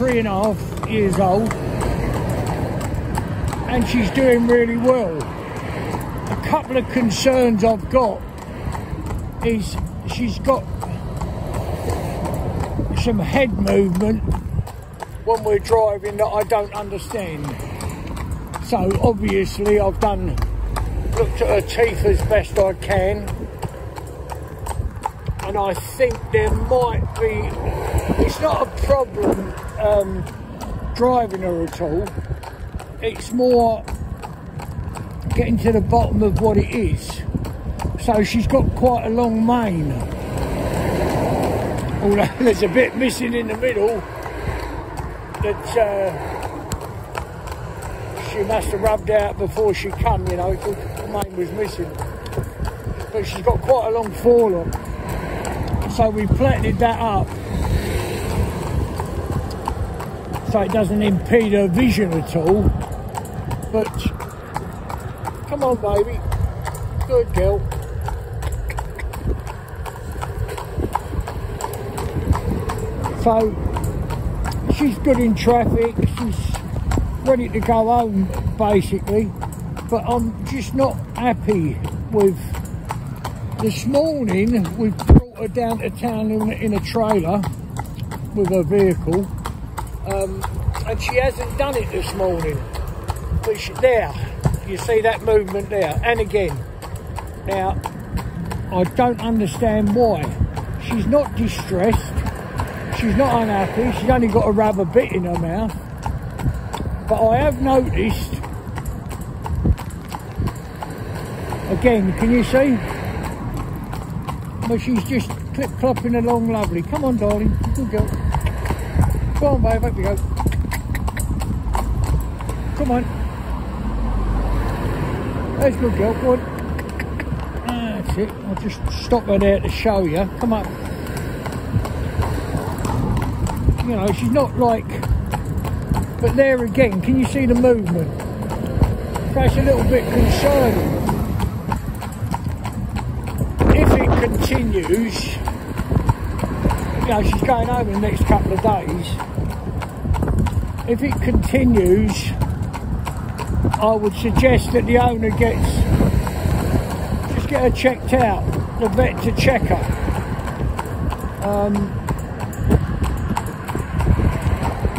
3.5 years old, and she's doing really well. A couple of concerns I've got is she's got some head movement when we're driving that I don't understand. So obviously I've looked at her teeth as best I can, and I think there might be, it's not a problem driving her at all, it's more getting to the bottom of what it is. So she's got quite a long mane, although there's a bit missing in the middle that she must have rubbed out before she come, you know, because the mane was missing. But she's got quite a long forelock, so we flattened that up so it doesn't impede her vision at all. But come on, baby, good girl. So she's good in traffic, she's ready to go home basically, but I'm just not happy with, this morning we brought her down to town in a trailer with her vehicle, and she hasn't done it this morning. But there, you see that movement there, and again. Now, I don't understand why. She's not distressed, she's not unhappy, she's only got a rubber bit in her mouth. But I have noticed, again, can you see? Well, she's just clip-clopping along lovely. Come on, darling, good girl. Come on, babe, up you go. Come on. There's good girl, good. That's it. I'll just stop her there to show you. Come up. You know, she's not like... But there again, can you see the movement? That's a little bit concerning. If it continues, you know, she's going home in the next couple of days. If it continues, I would suggest that the owner just get her checked out, the vet to check her.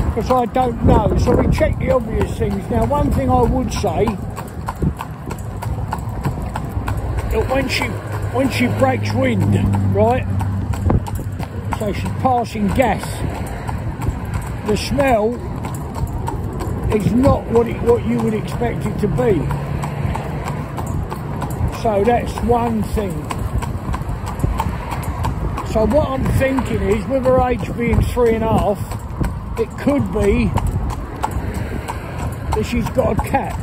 Because I don't know, so we check the obvious things. Now, one thing I would say, that when she breaks wind, right, so she's passing gas, the smell is not what you would expect it to be. So that's one thing. So what I'm thinking is, with her age being 3.5, it could be that she's got a cap.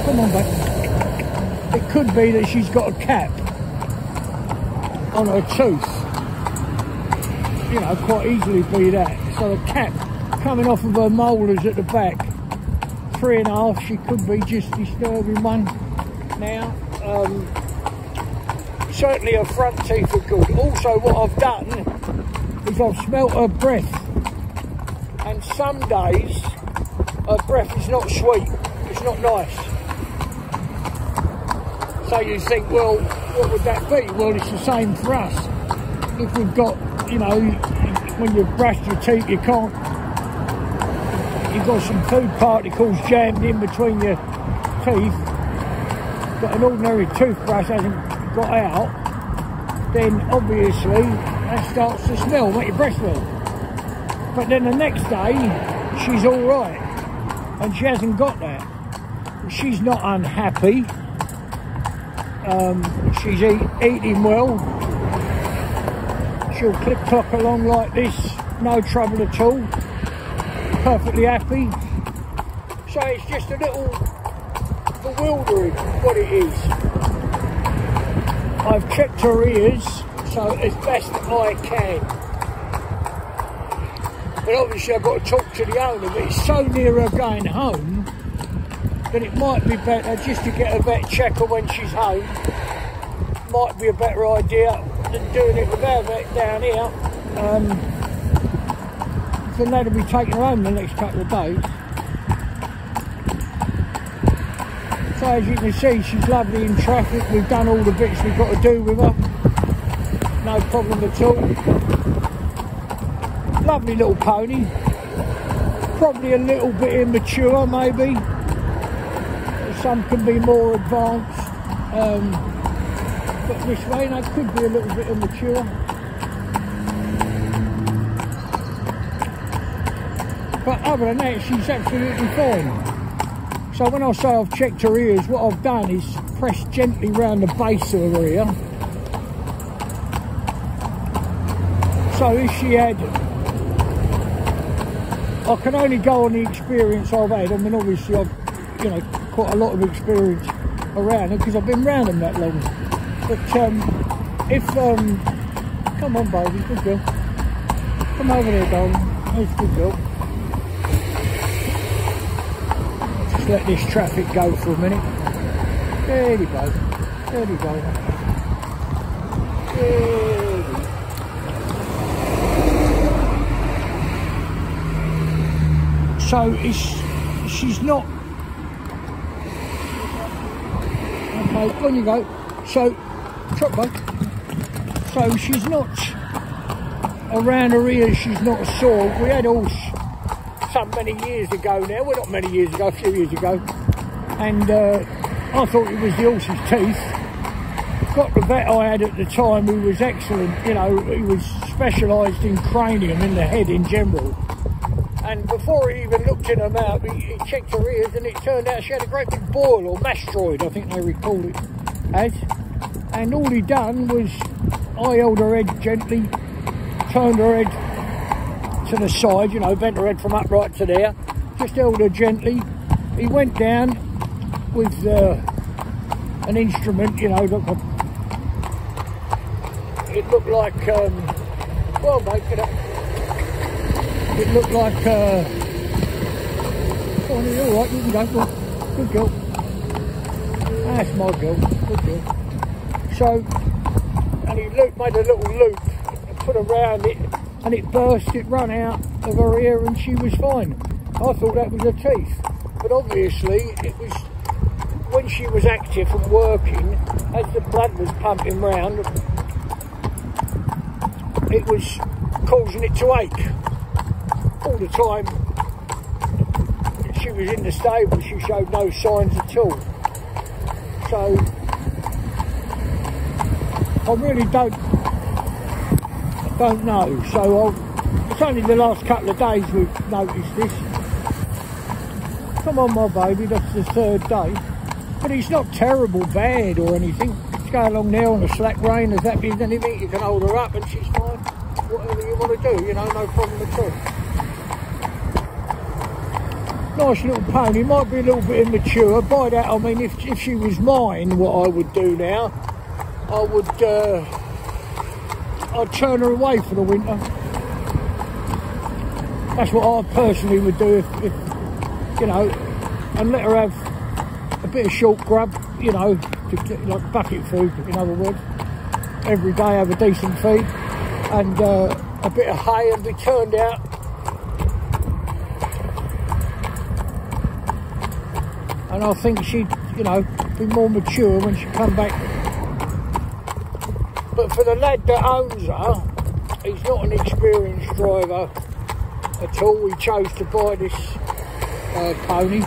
Come on, babe. It could be that she's got a cap on her tooth. You know, quite easily be that. So the cap coming off of her molars at the back. 3.5, she could be just disturbing one. Now, certainly her front teeth are good. Also, what I've done is I've smelt her breath, and some days her breath is not sweet, it's not nice. So you think, well, what would that be? Well, it's the same for us. If we've got, you know, when you've brushed your teeth, you've got some food particles jammed in between your teeth that an ordinary toothbrush hasn't got out, then obviously that starts to smell, make your breath smell. But then the next day, she's all right, and she hasn't got that. She's not unhappy. She's eating well. She'll click-clock along like this, no trouble at all. Perfectly happy. So it's just a little bewildering what it is. I've checked her ears, so as best I can. But obviously I've got to talk to the owner, but it's so near her going home that it might be better just to get a vet checker when she's home. Might be a better idea. than doing it without that down here. So that'll be taking her home the next couple of days. So as you can see, she's lovely in traffic. We've done all the bits we've got to do with her. No problem at all. Lovely little pony. Probably a little bit immature, maybe. Some can be more advanced. But this way, they could be a little bit immature. But other than that, she's absolutely fine. So when I say I've checked her ears, what I've done is press gently round the base of her ear. So if she had, I can only go on the experience I've had. I mean, obviously I've, you know, quite a lot of experience around her because I've been around them that long. But if, come on baby, good girl. Come over there, darling. That's good girl. Just let this traffic go for a minute. There you go. There you go. There you go. So she's not. Okay, on you go. So, chop back. So she's not around her ears. She's not sore. We had all so many years ago now. Well, not many years ago, a few years ago, and I thought it was the horse's teeth. Got the vet I had at the time, who was excellent. You know, he was specialised in cranium in the head in general. And before he even looked in her mouth, he checked her ears, and it turned out she had a great big boil, or mastroid, I think they recall it as. And all he done was, I held her head gently, turned her head to the side, you know, bent her head from upright to there, just held her gently. He went down with an instrument, you know, it looked like, well mate, get up. It looked like, oh, you're all right, you can go, good girl. That's my girl, good girl. So, and he made a little loop, put around it, and it burst, it ran out of her ear, and she was fine. I thought that was her teeth, but obviously it was, when she was active and working, as the blood was pumping round, it was causing it to ache. All the time she was in the stable, she showed no signs at all. So I really don't know. So it's only the last couple of days we've noticed this. Come on, my baby, that's the third day. But it's not terrible bad or anything. It's going along there on a slack rein, as happy as anything. You can hold her up and she's fine. Whatever you want to do, you know, no problem at all. Nice little pony, might be a little bit immature. By that I mean if she was mine, what I would do now, I would I'd turn her away for the winter. That's what I personally would do if you know, and let her have a bit of short grub, you know, to get, like bucket food, in other words. Every day have a decent feed and a bit of hay, and be turned out. And I think she'd, you know, be more mature when she come back. But for the lad that owns her, he's not an experienced driver at all. He chose to buy this pony.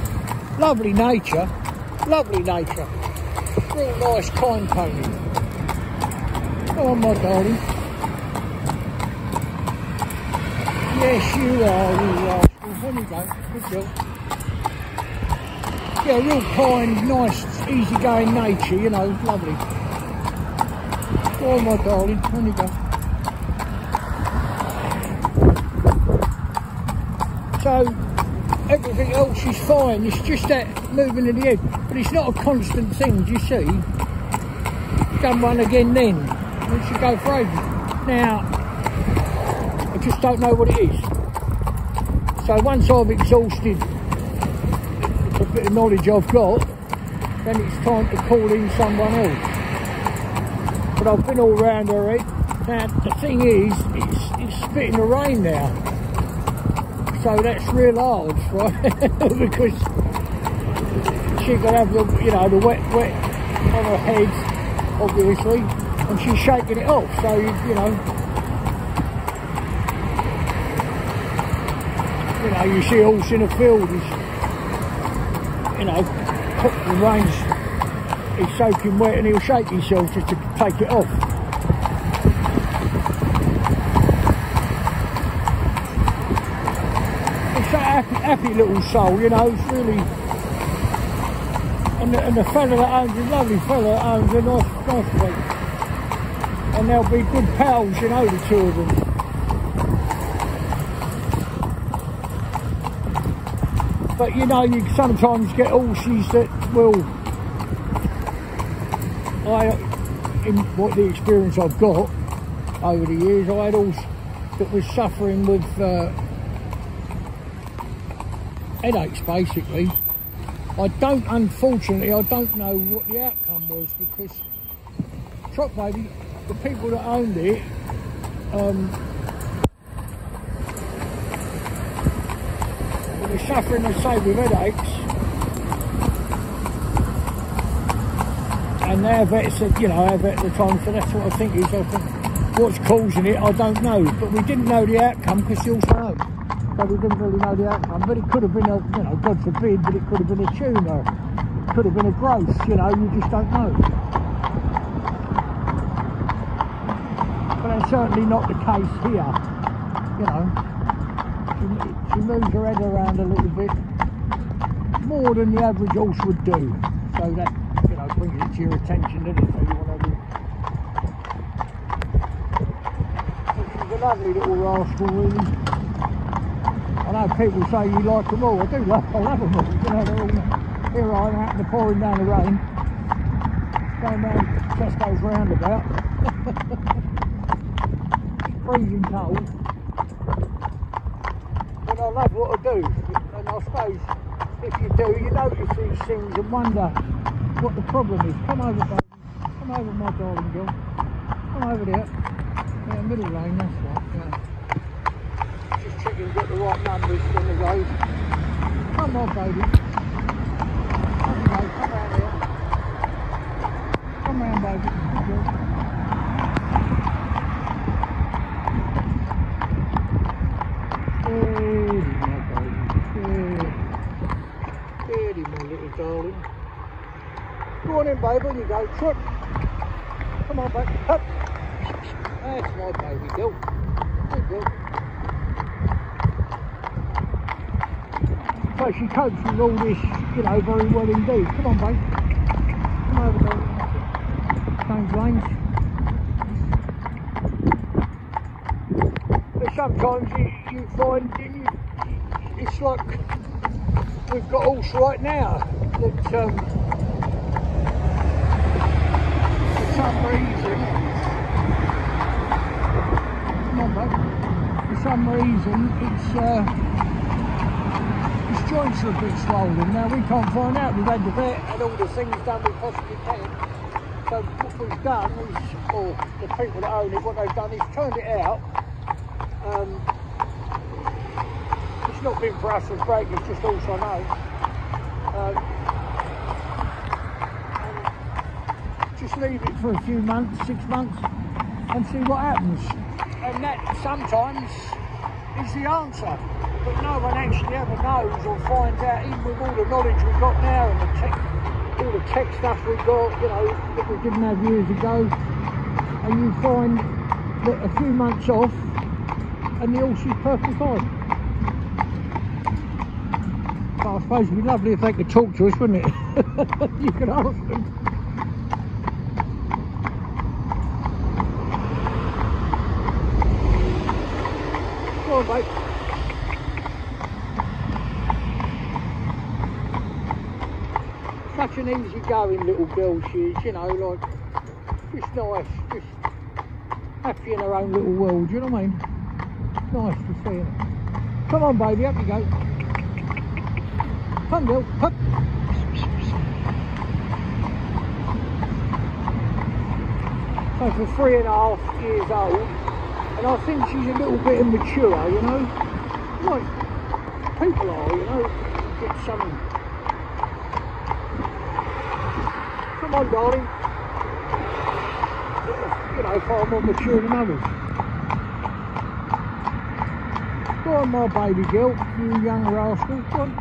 Lovely nature, real nice, kind pony. Come on, my darling. Yes, you are, you rascal. There you go, good girl. Yeah, real kind, nice, easygoing nature, you know, lovely. Oh, my darling, there you go. So, everything else is fine, it's just that moving of the head. But it's not a constant thing, do you see? Done one again then, it should go for ages. Now, I just don't know what it is. So once I've exhausted a bit of knowledge I've got, then it's time to call in someone else. But I've been all round her head. Now the thing is, it's spitting the rain now, so that's real hard, right? Because she can have the, you know, the wet on her head, obviously, and she's shaking it off. So you know, you see a horse in a field, you know, the rain's, he's soaking wet, and he'll shake himself just to take it off. Happy little soul, you know. It's really, and the fella that owns, a lovely fella that owns a nice place, and they'll be good pals, you know, the two of them. But you know, you sometimes get horses that will, in what the experience I've got over the years, I had horse that was suffering with headaches, basically. Unfortunately, I don't know what the outcome was, because Trot Baby, the people that owned it, they were suffering, I say, with headaches, and our vet said, you know, our vet at the time said, that's what I think is. I think what's causing it, I don't know, but we didn't know the outcome because he also owned. So we didn't really know the outcome, but it could have been a, you know, God forbid, but it could have been a tumour, it could have been a growth, you know, you just don't know. But that's certainly not the case here, you know. She moves her head around a little bit, more than the average horse would do, so that, you know, brings it to your attention, doesn't it, so you want to do. She's a lovely little rascal, really. I know people say you like them all. I do love them all. You know, they're all, here I am out in the pouring down the rain, going round Tesco's roundabout. It's freezing cold, but I love what I do. And I suppose if you do, you notice these things and wonder what the problem is. Come over, baby. Come over, my darling girl. Come over there. Yeah, middle lane, that's right. Yeah. Checking get the right numbers on the road. Come on, baby. Come round here. Come round, baby. Steady, my baby. Steady, my little darling. Go on in, baby. On you go. Trot. Come on, baby. Hup. That's my baby girl. Good girl. So she copes with all this, you know, very well indeed. Come on, babe. Come over, baby. Change lanes. But sometimes you find it's like we've got a horse right now that for some reason, come on, babe. For some reason it's joints are a bit swollen. Now we can't find out. We've had the vet and all the things done we possibly can. So what we've done is, or the people that own it, what they've done is turned it out. It's not been for us to break, it's just also know. And just leave it for a few months, 6 months, and see what happens. And that sometimes is the answer. But no one actually ever knows or finds out, even with all the knowledge we've got now and all the tech stuff we've got, you know, that we didn't have years ago. And you find that a few months off and the horse is perfectly fine. But I suppose it'd be lovely if they could talk to us, wouldn't it? You could ask them. Go on, mate. Such an easy going little girl she is, you know, like, just nice, just happy in her own little world, you know what I mean? Nice to see her. Come on, baby, up you go. Come, girl, hup. So for 3.5 years old, and I think she's a little bit immature, you know, like people are, you know, get something. Come on, darling. You know, far more mature than others. Go on, my baby girl, you young rascal. Go on.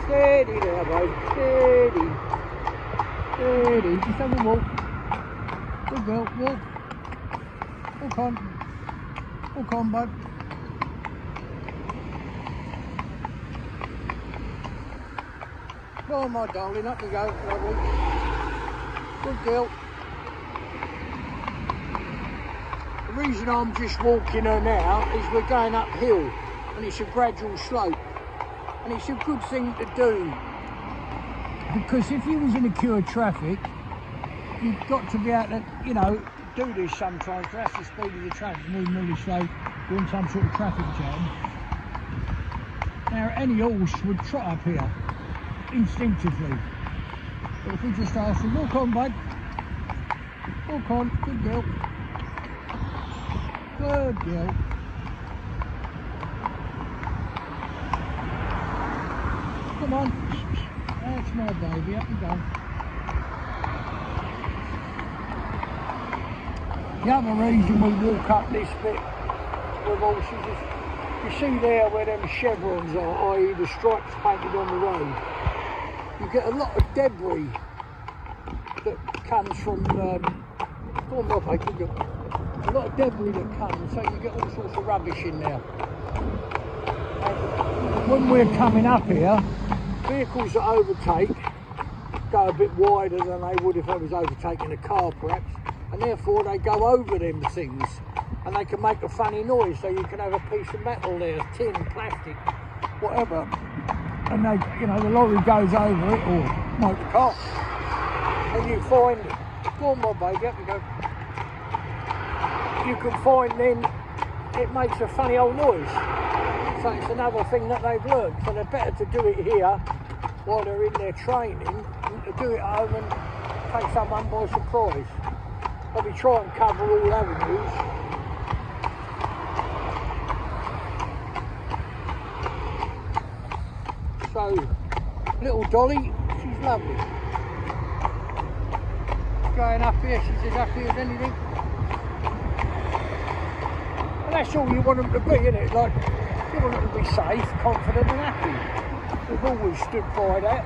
Steady there, babe. Steady. Steady. Just have a walk. Good girl. Walk. Walk on. Walk on, bud. Go on, my darling. Up you go. Lovely. Good girl. The reason I'm just walking her now is we're going uphill and it's a gradual slope. And it's a good thing to do, because if you was in a queue of traffic, you've got to be able to, you know, do this sometimes. That's the speed of the traffic, moving really slow, doing some sort of traffic jam. Now, any horse would trot up here instinctively. But if we just ask them, walk on, bud. Walk on, good girl. Good girl. Come on, that's my baby, up you go. The other reason we walk up this bit with horses is, you see there where them chevrons are, i.e. the stripes painted on the road, you get a lot of debris that comes from, a lot of debris that comes, so you get all sorts of rubbish in there. And when we're coming up here, vehicles that overtake go a bit wider than they would if I was overtaking a car perhaps, and therefore they go over them things and they can make a funny noise, so you can have a piece of metal there, tin, plastic, whatever, and they, you know, the lorry goes over it, or motor car, and you find, go on my baby, up you go, you can find then it makes a funny old noise. So it's another thing that they've learned. So they're better to do it here while they're in their training than to do it at home and take someone by surprise. But we try and cover all avenues. So, little Dolly, she's lovely. Going up here, she's as happy as anything. And that's all you want them to be, isn't it? Like, you want them to be safe, confident and happy. We've always stood by that.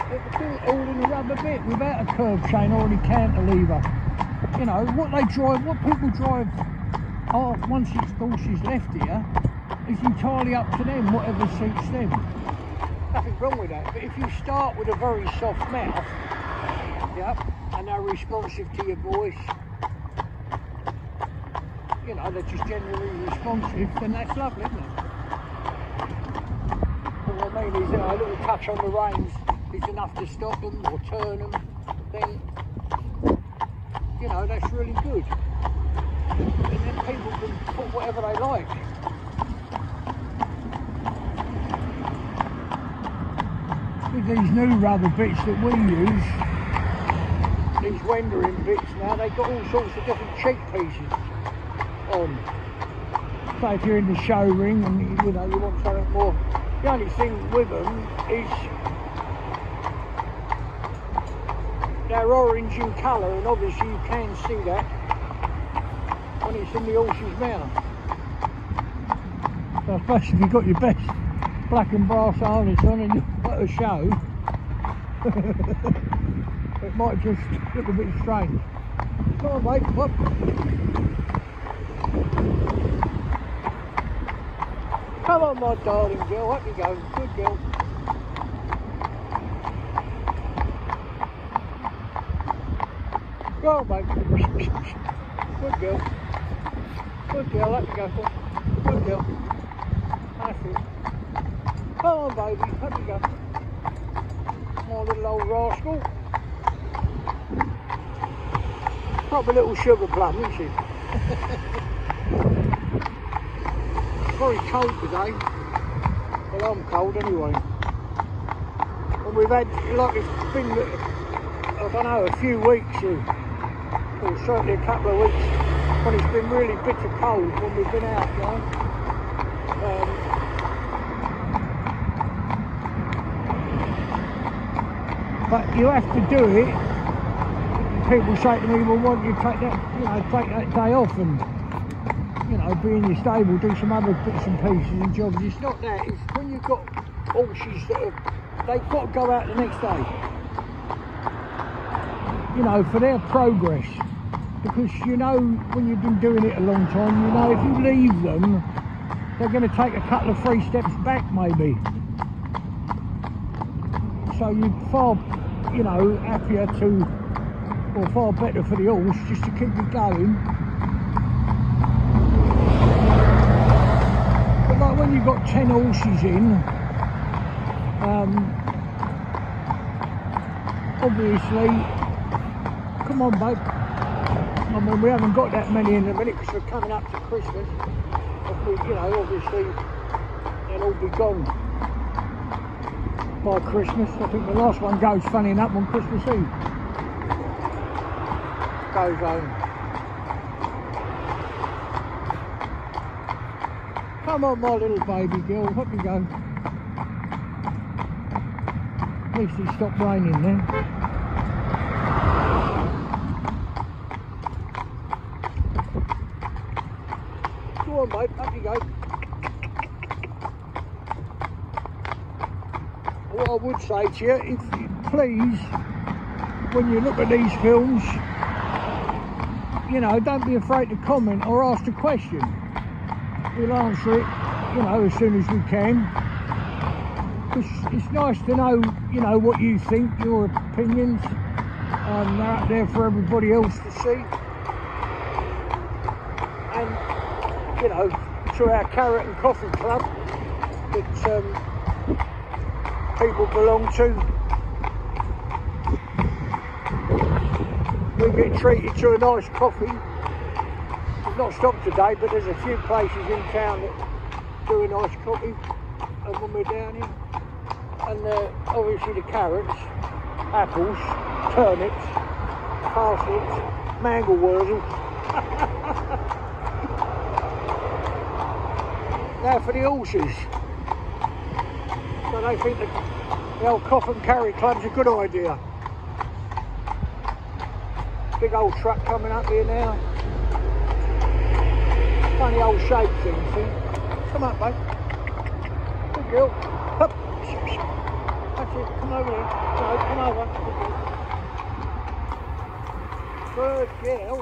But to do it all in a rubber bit without a curb chain or any cantilever. You know, what they drive, what people drive once it's horses left here, is entirely up to them, whatever suits them. Nothing wrong with that. But if you start with a very soft mouth, yep, and they're responsive to your voice, you know, they're just generally responsive, then that's lovely, isn't it? All I mean is, you know, a little touch on the reins is enough to stop them or turn them, then, you know, that's really good. And then people can put whatever they like. With these new rubber bits that we use, these rendering bits now, they've got all sorts of different cheek pieces on. So if you're in the show ring and you know you want something more, the only thing with them is they're orange in colour, and obviously you can see that when it's in the horse's mouth. So I suppose if you've got your best black and brass harness on and you're at a show, it might just look a bit strange. Come on, mate, come on. Come on, my darling girl, up you go, good girl. Go on, mate. Good girl. Good girl, up you go. Good girl. That's it. Come on, baby, up you go. My little old rascal. Proper little sugar plum, isn't she? It's very cold today. Well, I'm cold anyway. And we've had, like, it's been, I don't know, a few weeks, or certainly a couple of weeks, when it's been really bitter cold when we've been out, you know. But you have to do it. People say to me, well, why don't you take that, you know, take that day off and, you know, be in your stable, do some other bits and pieces and jobs. It's not that. It's when you've got horses that have, they've got to go out the next day, you know, for their progress. Because, you know, when you've been doing it a long time, you know, if you leave them, they're going to take a couple of 3 steps back, maybe. So you're far, you know, happier to, or far better for the horse, just to keep it going. But like when you've got 10 horses in, obviously, come on, babe. I mean, we haven't got that many in a minute because we're coming up to Christmas. But we, you know, obviously, they'll all be gone by Christmas. I think the last one goes, funny enough, on Christmas Eve. Goes home. Come on, my little baby girl, up you go. At least it stopped raining then. Go on, mate, up you go. What I would say to you, if you please, when you look at these films, you know, don't be afraid to comment or ask a question. We'll answer it, you know, as soon as we can. It's nice to know, you know, what you think, your opinions. They're out there for everybody else to see. And, you know, to our Carrot and Coffee Club that people belong to, we get treated to a nice coffee. We've not stopped today, but there's a few places in town that do a nice coffee when we're down here. And obviously the carrots, apples, turnips, parsnips, mangel-wurzels. Now for the horses. So they think that the old Cough and Carry Club's a good idea. Big old truck coming up here now. Funny old shape thing, see? Come up, mate. Good girl. Up. That's it, come over here. No, come over. Good girl.